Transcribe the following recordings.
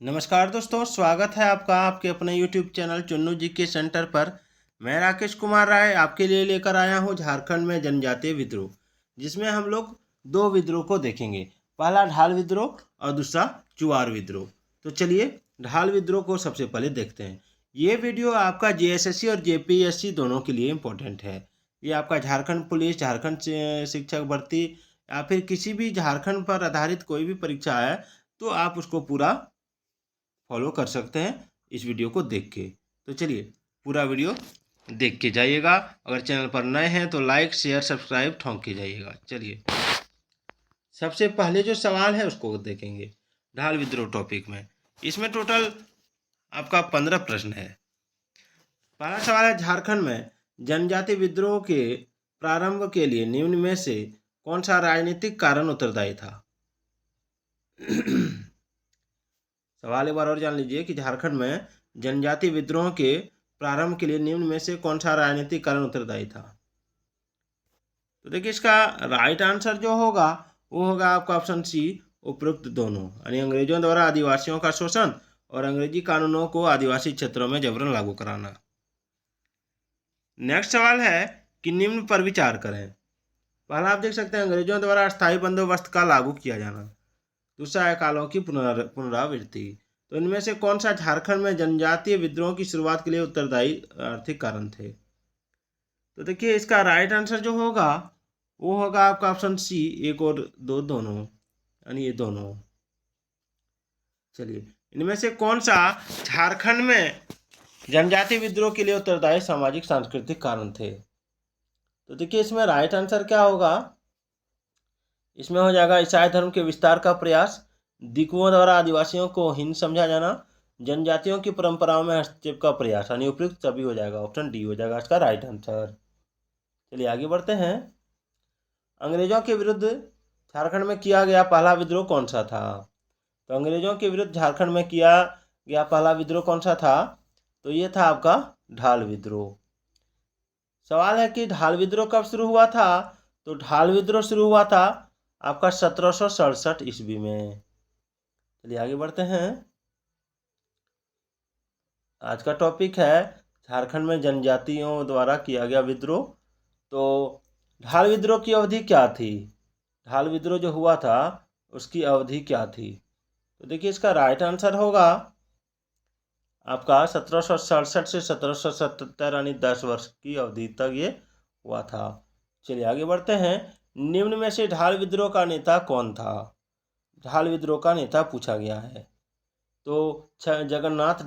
नमस्कार दोस्तों, स्वागत है आपका आपके अपने YouTube चैनल चुन्नू जी के सेंटर पर। मैं राकेश कुमार राय आपके लिए लेकर आया हूं झारखंड में जनजातीय विद्रोह, जिसमें हम लोग दो विद्रोह को देखेंगे। पहला ढाल विद्रोह और दूसरा चुआर विद्रोह। तो चलिए ढाल विद्रोह को सबसे पहले देखते हैं। ये वीडियो आपका JSSC और JPSC दोनों के लिए इम्पोर्टेंट है। ये आपका झारखंड पुलिस, झारखंड शिक्षक भर्ती या फिर किसी भी झारखंड पर आधारित कोई भी परीक्षा है तो आप उसको पूरा फॉलो कर सकते हैं इस वीडियो को देख के। तो चलिए पूरा वीडियो देख के जाइएगा। अगर चैनल पर नए हैं तो लाइक शेयर सब्सक्राइब ठोंक के जाइएगा। चलिए सबसे पहले जो सवाल है उसको देखेंगे ढाल विद्रोह टॉपिक में। इसमें टोटल आपका 15 प्रश्न है। पहला सवाल है, झारखंड में जनजाति विद्रोह के प्रारंभ के लिए निम्न में से कौन सा राजनीतिक कारण उत्तरदायी था? सवाल एक बार और जान लीजिए कि झारखंड में जनजाति विद्रोह के प्रारंभ के लिए निम्न में से कौन सा राजनीतिक कारण उत्तरदायी था? तो देखिए इसका राइट आंसर जो होगा वो होगा आपका ऑप्शन सी, उपरोक्त दोनों, यानी अंग्रेजों द्वारा आदिवासियों का शोषण और अंग्रेजी कानूनों को आदिवासी क्षेत्रों में जबरन लागू कराना। नेक्स्ट सवाल है कि निम्न पर विचार करें। पहला आप देख सकते हैं अंग्रेजों द्वारा अस्थायी बंदोबस्त का लागू किया जाना। दूसरा है कालों की पुनरावृत्ति। तो इनमें से कौन सा झारखंड में जनजातीय विद्रोह की शुरुआत के लिए उत्तरदायी आर्थिक कारण थे? तो देखिए इसका राइट आंसर जो होगा वो होगा आपका ऑप्शन सी, एक और दो दोनों, यानी ये दोनों। चलिए इनमें से कौन सा झारखंड में जनजातीय विद्रोह के लिए उत्तरदायी सामाजिक सांस्कृतिक कारण थे? तो देखिए इसमें राइट आंसर क्या होगा, इसमें हो जाएगा ईसाई धर्म के विस्तार का प्रयास, दिकुओं द्वारा आदिवासियों को हीन समझा जाना, जनजातियों की परंपराओं में हस्तक्षेप का प्रयास, यानी उपयुक्त सभी हो जाएगा। ऑप्शन डी हो जाएगा इसका राइट आंसर। चलिए आगे बढ़ते हैं। अंग्रेजों के विरुद्ध झारखंड में किया गया पहला विद्रोह कौन सा था? तो अंग्रेजों के विरुद्ध झारखंड में किया गया पहला विद्रोह कौन सा था? तो ये था आपका ढाल विद्रोह। सवाल है कि ढाल विद्रोह कब शुरू हुआ था? तो ढाल विद्रोह शुरू हुआ था आपका 1767 ईस्वी में। चलिए आगे बढ़ते हैं। आज का टॉपिक है झारखंड में जनजातियों द्वारा किया गया विद्रोह। तो ढाल विद्रोह की अवधि क्या थी? ढाल विद्रोह जो हुआ था उसकी अवधि क्या थी? तो देखिए इसका राइट आंसर होगा आपका 1767 से 1777, यानी 10 वर्ष की अवधि तक ये हुआ था। चलिए आगे बढ़ते हैं। निम्न में से ढाल विद्रोह का नेता कौन था? ढाल विद्रोह का नेता पूछा गया है। तो जगन्नाथ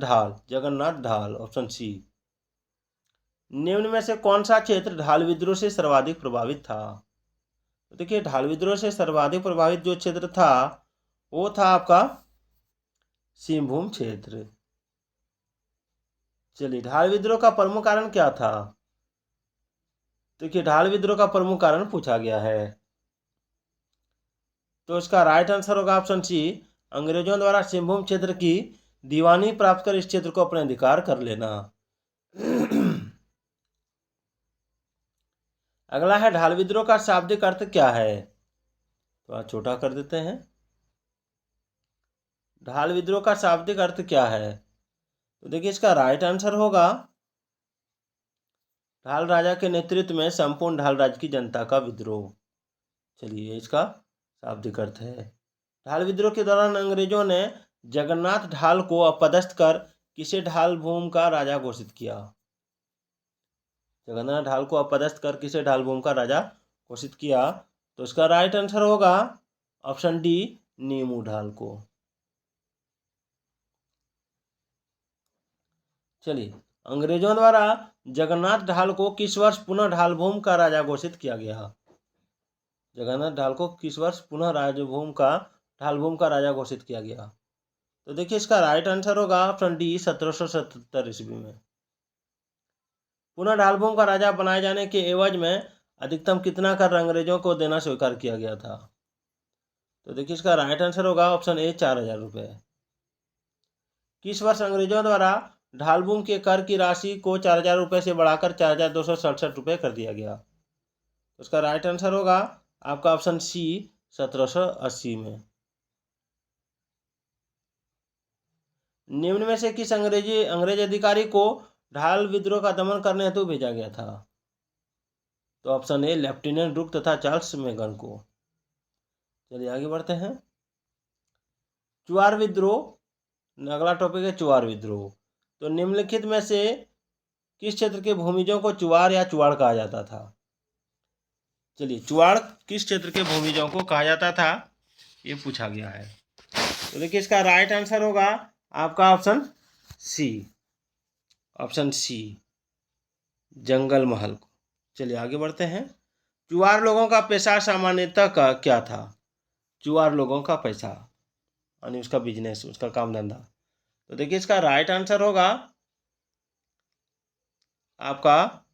ढाल, ऑप्शन सी। निम्न में से कौन सा क्षेत्र ढाल विद्रोह से सर्वाधिक प्रभावित था? तो देखिए ढाल विद्रोह से सर्वाधिक प्रभावित जो क्षेत्र था वो था आपका सिंहभूम क्षेत्र। चलिए ढाल विद्रोह का प्रमुख कारण क्या था? देखिए ढाल विद्रोह का प्रमुख कारण पूछा गया है। तो इसका राइट आंसर होगा ऑप्शन सी, अंग्रेजों द्वारा सिंहभूम क्षेत्र की दीवानी प्राप्त कर इस क्षेत्र को अपने अधिकार कर लेना। अगला है ढाल विद्रोह का शाब्दिक अर्थ क्या है? तो आज छोटा कर देते हैं। ढाल विद्रोह का शाब्दिक अर्थ क्या है? तो देखिए इसका राइट आंसर होगा ढाल राजा के नेतृत्व में संपूर्ण ढाल राज्य की जनता का विद्रोह। चलिए इसका शाब्दिक अर्थ है। ढाल विद्रोह के दौरान अंग्रेजों ने जगन्नाथ ढाल को अपदस्थ कर किसे ढाल भूमि का राजा घोषित किया? जगन्नाथ ढाल को अपदस्थ कर किसे ढाल भूमि का राजा घोषित किया? तो इसका राइट आंसर होगा ऑप्शन डी, नीमू ढाल को। चलिए अंग्रेजों द्वारा जगन्नाथ ढाल को किस वर्ष पुनः ढाल भूमि का राजा घोषित किया गया? जगन्नाथ ढाल को किस वर्ष पुनः ढाल भूमि का राजा घोषित किया गया? तो देखिए इसका राइट आंसर होगा ऑप्शन डी, 1777 ईस्वी में। पुनः ढाल भूमि का राजा बनाए जाने के एवज में अधिकतम कितना कर अंग्रेजों को देना स्वीकार किया गया था? तो देखिए इसका राइट आंसर होगा ऑप्शन ए, 4000 रुपये। किस वर्ष अंग्रेजों द्वारा ढाल भूमि के कर की राशि को 4000 रुपये से बढ़ाकर 4267 रुपये कर दिया गया? तो उसका राइट आंसर होगा आपका ऑप्शन सी, 1780 में। निम्न में से किस अंग्रेज अधिकारी को ढाल विद्रोह का दमन करने हेतु भेजा गया था? तो ऑप्शन ए लेफ्टिनेंट ब्रुक तथा चार्ल्स मेगन को। चलिए आगे बढ़ते हैं। चुआर विद्रोह, अगला टॉपिक है चुआर विद्रोह। तो निम्नलिखित में से किस क्षेत्र के भूमिजों को चुआर या चुआड़ कहा जाता था? चलिए, चुआड़ किस क्षेत्र के भूमिजों को कहा जाता था, ये पूछा गया है। तो देखिए इसका राइट आंसर होगा आपका ऑप्शन सी, ऑप्शन सी जंगल महल को। चलिए आगे बढ़ते हैं। चुआर लोगों का पेशा सामान्यतः का क्या था? चुआर लोगों का पैसा यानी उसका बिजनेस, उसका काम धंधा। तो देखिए इसका राइट आंसर होगा आपका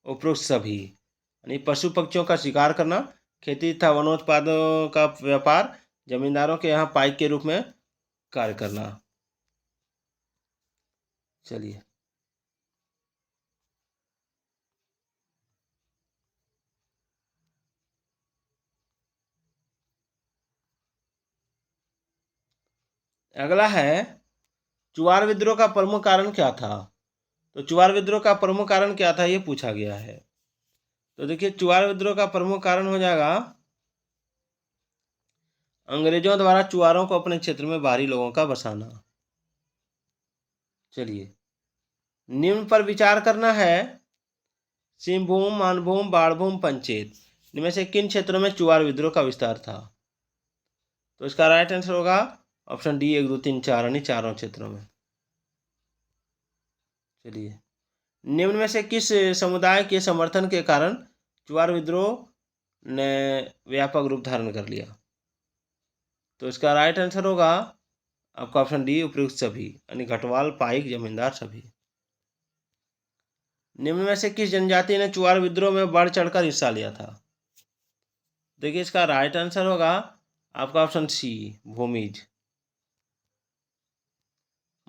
उपरोक्त सभी, यानी पशु पक्षियों का शिकार करना, खेती तथा वनोत्पादों का व्यापार, जमींदारों के यहाँ पाइक के रूप में कार्य करना। चलिए अगला है चुआर विद्रोह का प्रमुख कारण क्या था? तो चुआर विद्रोह का प्रमुख कारण क्या था, ये पूछा गया है। तो देखिए चुआर विद्रोह का प्रमुख कारण हो जाएगा अंग्रेजों द्वारा चुआरों को अपने क्षेत्र में बाहरी लोगों का बसाना। चलिए निम्न पर विचार करना है। सिंहभूम, मानभूम, बाणभूम, पंचेत, इनमें से किन क्षेत्रों में चुआर विद्रोह का विस्तार था? तो इसका राइट आंसर होगा ऑप्शन डी 1, 2, 3, 4 यानी चारों क्षेत्रों में। चलिए निम्न में से किस समुदाय के समर्थन के कारण चुआर विद्रोह ने व्यापक रूप धारण कर लिया? तो इसका राइट आंसर होगा आपका ऑप्शन डी उपयुक्त सभी, यानी घटवाल, पाइक, जमींदार सभी। निम्न में से किस जनजाति ने चुआर विद्रोह में बढ़ चढ़कर हिस्सा लिया था? देखिए इसका राइट आंसर होगा आपका ऑप्शन सी भूमिज।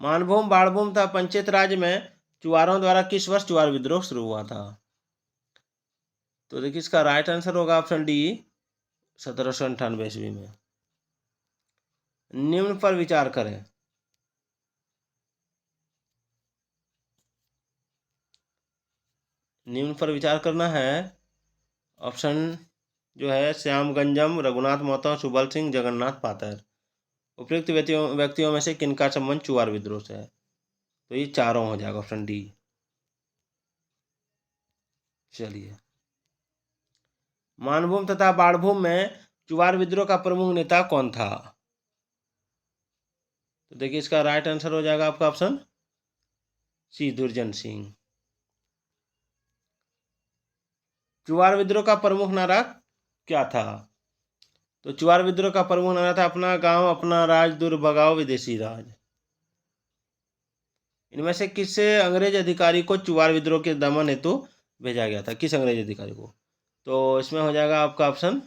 मानभूम, बाणभूम तथा पंचेत राज्य में चुआरों द्वारा किस वर्ष चुआर विद्रोह शुरू हुआ था? तो देखिए इसका राइट आंसर होगा ऑप्शन डी 1798 ईस्वी में। निम्न पर विचार करें। निम्न पर विचार करना है। ऑप्शन जो है श्यामगंजम, रघुनाथ महतो, सुबल सिंह, जगन्नाथ पातर। उपयुक्त व्यक्तियों में से किनका संबंध चुआर विद्रोह से है? तो ये चारों हो जाएगा, ऑप्शन डी। चलिए मानभूम तथा बाणभूम में चुआर विद्रोह का प्रमुख नेता कौन था? तो देखिए इसका राइट आंसर हो जाएगा आपका ऑप्शन सी दुर्जन सिंह। चुआर विद्रोह का प्रमुख नारा क्या था? तो चुआर विद्रोह का प्रमुख नारा था अपना गांव अपना राज, दूर भगाओ विदेशी राज। इनमें से किस अंग्रेज अधिकारी को चुआर विद्रोह के दमन हेतु भेजा गया था? किस अंग्रेज अधिकारी को? तो इसमें हो जाएगा आपका ऑप्शन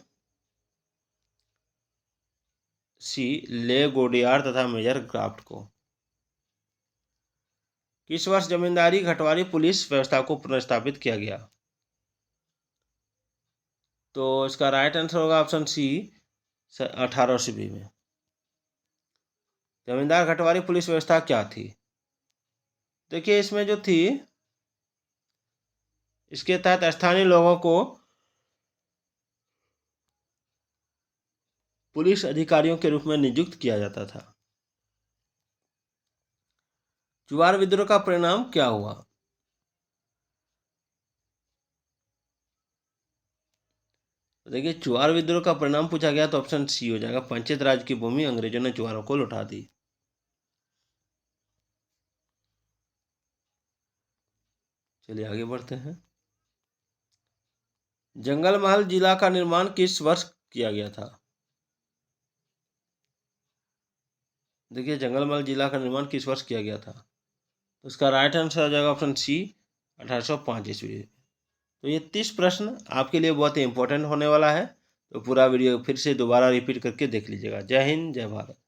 सी ले गोडियार तथा मेजर क्राफ्ट को। किस वर्ष जमींदारी घटवारी पुलिस व्यवस्था को पुनर्स्थापित किया गया? तो इसका राइट आंसर होगा ऑप्शन सी 1800 ईस्वी में। जमींदार घटवारी पुलिस व्यवस्था क्या थी? देखिए इसमें जो थी, इसके तहत स्थानीय लोगों को पुलिस अधिकारियों के रूप में नियुक्त किया जाता था। चुआर विद्रोह का परिणाम क्या हुआ? देखिए चुआर विद्रोह का परिणाम पूछा गया तो ऑप्शन सी हो जाएगा, पंचायत राज की भूमि अंग्रेजों ने चुआरों को लौटा दी। चलिए आगे बढ़ते हैं। जंगल महल जिला का निर्माण किस वर्ष किया गया था? देखिए जंगल महल जिला का निर्माण किस वर्ष किया गया था? तो इसका राइट आंसर हो जाएगा ऑप्शन सी 1805 ईस्वी। तो ये 30 प्रश्न आपके लिए बहुत ही इंपॉर्टेंट होने वाला है। तो पूरा वीडियो फिर से दोबारा रिपीट करके देख लीजिएगा। जय हिंद, जय भारत।